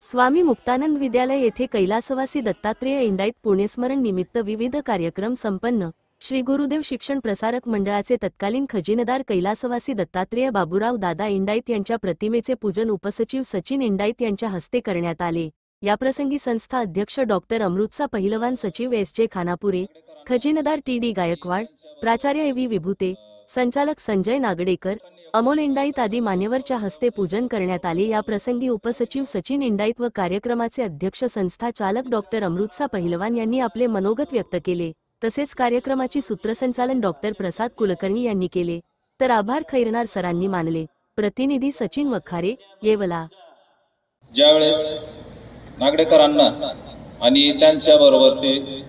स्वामी मुक्तानंद विद्यालय येथे कैलासवासी दत्तात्रेय इंडाईत पुण्यस्मरण निमित्त विविध कार्यक्रम संपन्न। श्री गुरुदेव शिक्षण प्रसारक मंडळाचे तत्कालीन खजिनदार कैलासवासी दत्तात्रेय बाबूराव दादा इंडाईत यांच्या प्रतिमेचे पूजन उपसचिव सचिन इंडाईत यांच्या हस्ते करण्यात आले। याप्रसंगी संस्था अध्यक्ष डॉक्टर अमृतसा पहिलवान, सचिव एस.जे. खानापुरे, खजिनदार टी.डी. गायकवाड, प्राचार्य ए.व्ही. विभूते, संचालक संजय नागडेकर, अमोल इंडाईत आदी मान्यवरच्या हस्ते पूजन करण्यात आले। या प्रसंगी उपसचिव सचिन इंडाईत व कार्यक्रमाचे अध्यक्ष संस्था चालक डॉक्टर अमृतसा पहिलवान यांनी आपले मनोगत व्यक्त केले। तसेच कार्यक्रमाची सूत्रसंचालन डॉक्टर प्रसाद कुलकर्णी यांनी केले, तर आभार खैरनार सरांनी मानले। प्रतिनिधी सचिन वखारे, येवला। ज्यावेळेस नागडेकरांना आणि त्यांच्याबरोबर ते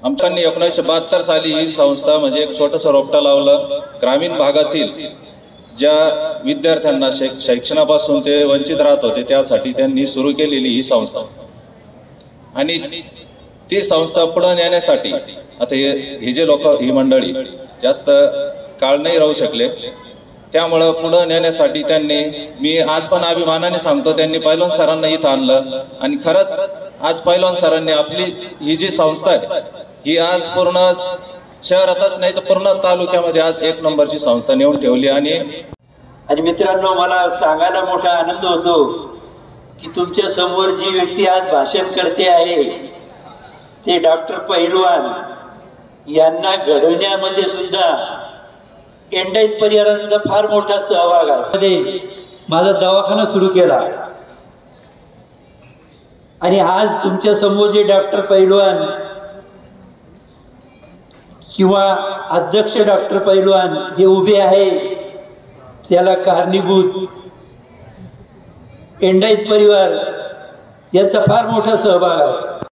आमच्यानी 1972 साली ही संस्था म्हणजे एक छोटंसं रोपटा लावलं। ग्रामीण भागातील ज्या विद्यार्थ्यांना शिक्षणापासून ते वंचित राहत होते त्यासाठी त्यांनी सुरू केलेली ही संस्था, आणि ती संस्था पुढे नेण्यासाठी आता हे जे लोक, ही मंडळी जास्त काळ नाही राहू शकले, त्यामुळे पुढे नेण्यासाठी त्यांनी, मी आज पण अभिमानाने सांगतो, त्यांनी पैलवान सरांना इथं आणलं। आणि खरंच आज पैलवान सरांनी आपली ही जी संस्था आहे ही आज पूर्ण शहरातच नाही तर पूर्ण तालुक्यामध्ये आज 1 नंबरची संस्था नेऊन ठेवली। आणि मित्रांनो, मला सांगायला मोठा आनंद होतो की तुमच्या समोर जी व्यक्ती आज भाषण करते आहे ते डॉक्टर पहिलवान यांना घडवण्यामध्ये सुद्धा इंडाईत परिवारांचा फार मोठा सहभाग आहे। माझा दवाखाना सुरू केला आणि आज तुमच्या समोर जे डॉक्टर पहिलवान किंवा अध्यक्ष डॉक्टर पहिलवान हे उभे आहे, त्याला कारणीभूत इंडाईत परिवार यांचा फार मोठा सहभाग आहे।